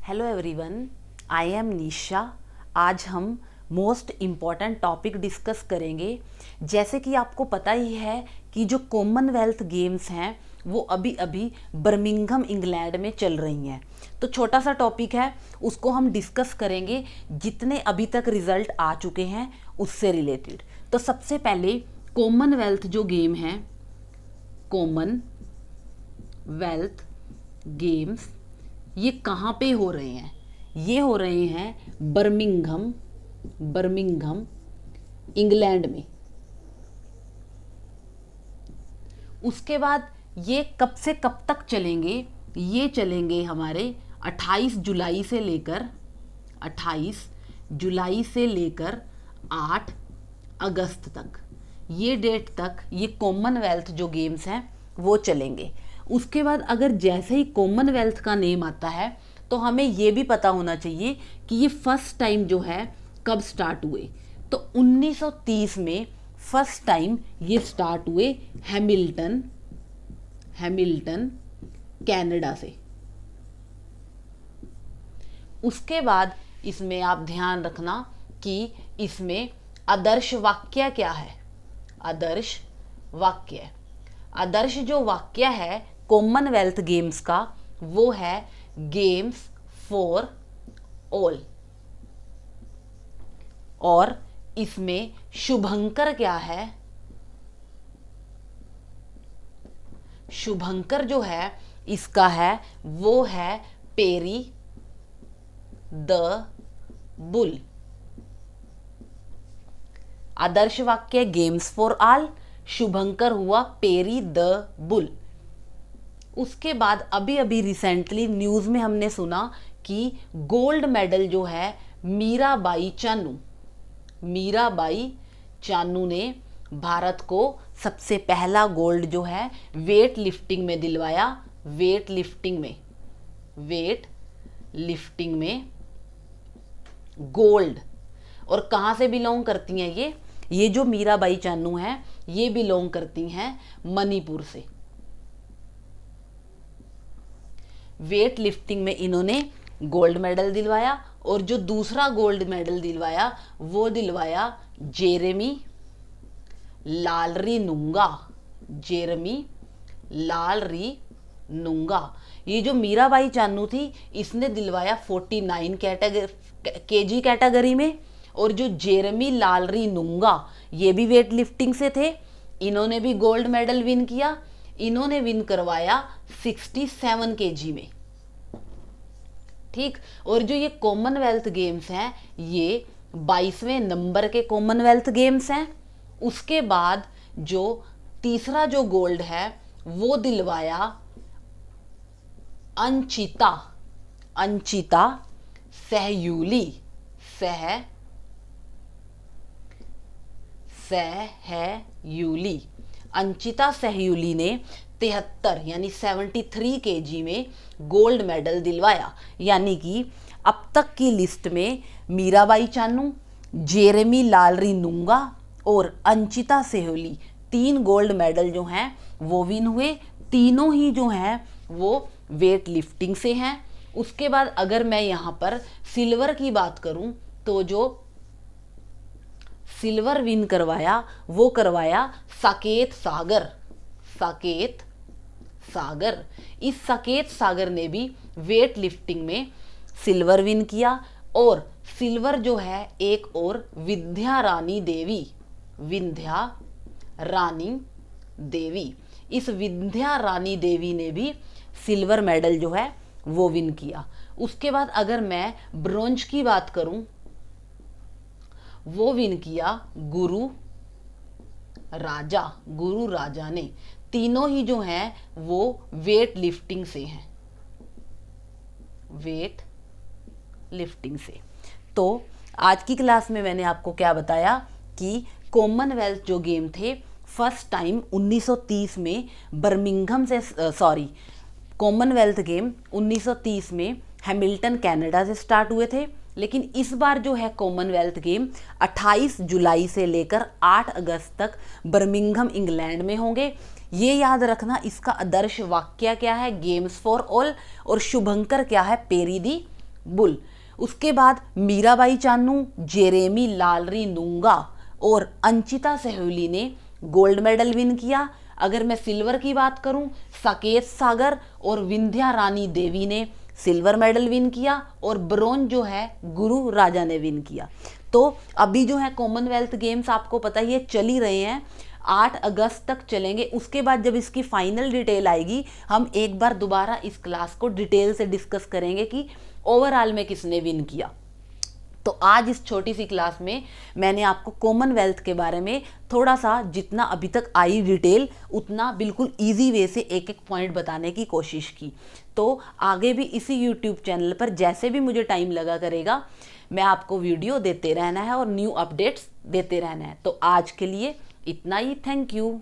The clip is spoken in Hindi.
हेलो एवरीवन, आई एम निशा। आज हम मोस्ट इम्पॉर्टेंट टॉपिक डिस्कस करेंगे। जैसे कि आपको पता ही है कि जो कॉमनवेल्थ गेम्स हैं वो अभी अभी बर्मिंघम इंग्लैंड में चल रही हैं। तो छोटा सा टॉपिक है, उसको हम डिस्कस करेंगे जितने अभी तक रिजल्ट आ चुके हैं उससे रिलेटेड। तो सबसे पहले कॉमनवेल्थ जो गेम है, कॉमनवेल्थ गेम्स, ये कहाँ पे हो रहे हैं? ये हो रहे हैं बर्मिंघम इंग्लैंड में। उसके बाद ये कब से कब तक चलेंगे? ये चलेंगे हमारे 28 जुलाई से लेकर 8 अगस्त तक। ये डेट तक ये कॉमनवेल्थ जो गेम्स हैं वो चलेंगे। उसके बाद अगर जैसे ही कॉमनवेल्थ का नेम आता है तो हमें ये भी पता होना चाहिए कि ये फर्स्ट टाइम जो है कब स्टार्ट हुए। तो 1930 में फर्स्ट टाइम ये स्टार्ट हुए हैमिल्टन कनाडा से। उसके बाद इसमें आप ध्यान रखना कि इसमें आदर्श वाक्य क्या है। आदर्श जो वाक्य है कॉमनवेल्थ गेम्स का वो है गेम्स फॉर ऑल। और इसमें शुभंकर क्या है? शुभंकर जो है इसका है वो है पेरी द बुल। आदर्श वाक्य गेम्स फॉर ऑल, शुभंकर हुआ पेरी द बुल। उसके बाद अभी अभी रिसेंटली न्यूज़ में हमने सुना कि गोल्ड मेडल जो है मीराबाई चानू ने भारत को सबसे पहला गोल्ड जो है वेट लिफ्टिंग में दिलवाया। वेट लिफ्टिंग में गोल्ड। और कहाँ से बिलोंग करती हैं ये जो मीराबाई चानू हैं ये बिलोंग करती हैं मणिपुर से। वेट लिफ्टिंग में इन्होंने गोल्ड मेडल दिलवाया और जो दूसरा गोल्ड मेडल दिलवाया वो दिलवाया जेरेमी लालरी नुंगा। ये जो मीराबाई चानू थी इसने दिलवाया 49 केजी कैटेगरी में। और जो जेरेमी लालरी नुंगा ये भी वेट लिफ्टिंग से थे, इन्होंने भी गोल्ड मेडल विन किया। इन्होंने विन करवाया 67 केजी में। ठीक। और जो ये कॉमनवेल्थ गेम्स हैं ये 22वें नंबर के कॉमनवेल्थ गेम्स हैं। उसके बाद जो तीसरा जो गोल्ड है वो दिलवाया अंचिता सहयूली। अंचिता सहयूली ने 73 यानी 73 केजी में गोल्ड मेडल दिलवाया। यानी कि अब तक की लिस्ट में मीराबाई चानू, जेरेमी लालरी नुंगा और अंचिता सहयूली 3 गोल्ड मेडल जो हैं वो विन हुए। तीनों ही जो हैं वो वेट लिफ्टिंग से हैं। उसके बाद अगर मैं यहाँ पर सिल्वर की बात करूँ तो जो सिल्वर विन करवाया वो करवाया साकेत सागर। इस साकेत सागर ने भी वेट लिफ्टिंग में सिल्वर विन किया। और सिल्वर जो है एक और विंध्या रानी देवी, इस विंध्या रानी देवी ने भी सिल्वर मेडल जो है वो विन किया। उसके बाद अगर मैं ब्रोंज की बात करूं वो विन किया गुरु राजा ने। तीनों ही जो हैं वो वेट लिफ्टिंग से। तो आज की क्लास में मैंने आपको क्या बताया कि कॉमनवेल्थ जो गेम थे फर्स्ट टाइम 1930 में बर्मिंघम से कॉमनवेल्थ गेम 1930 में हैमिल्टन कनाडा से स्टार्ट हुए थे। लेकिन इस बार जो है कॉमनवेल्थ गेम 28 जुलाई से लेकर 8 अगस्त तक बर्मिंघम इंग्लैंड में होंगे। ये याद रखना, इसका आदर्श वाक्य क्या है? Games for all. और शुभंकर क्या है? पेरी दी बुल। उसके बाद मीराबाई चानू, जेरेमी लालरी नुंगा और अंचिता सेहूली ने गोल्ड मेडल विन किया। अगर मैं सिल्वर की बात करूं, साकेत सागर और विंध्या रानी देवी ने सिल्वर मेडल विन किया और ब्रोंज जो है गुरु राजा ने विन किया। तो अभी जो है कॉमनवेल्थ गेम्स आपको पता ही है चल ही रहे हैं, 8 अगस्त तक चलेंगे। उसके बाद जब इसकी फाइनल डिटेल आएगी हम एक बार दोबारा इस क्लास को डिटेल से डिस्कस करेंगे कि ओवरऑल में किसने विन किया। तो आज इस छोटी सी क्लास में मैंने आपको कॉमनवेल्थ के बारे में थोड़ा सा, जितना अभी तक आई डिटेल उतना बिल्कुल इजी वे से एक एक पॉइंट बताने की कोशिश की। तो आगे भी इसी यूट्यूब चैनल पर जैसे भी मुझे टाइम लगा करेगा मैं आपको वीडियो देते रहना है और न्यू अपडेट्स देते रहना है। तो आज के लिए इतना ही, थैंक यू।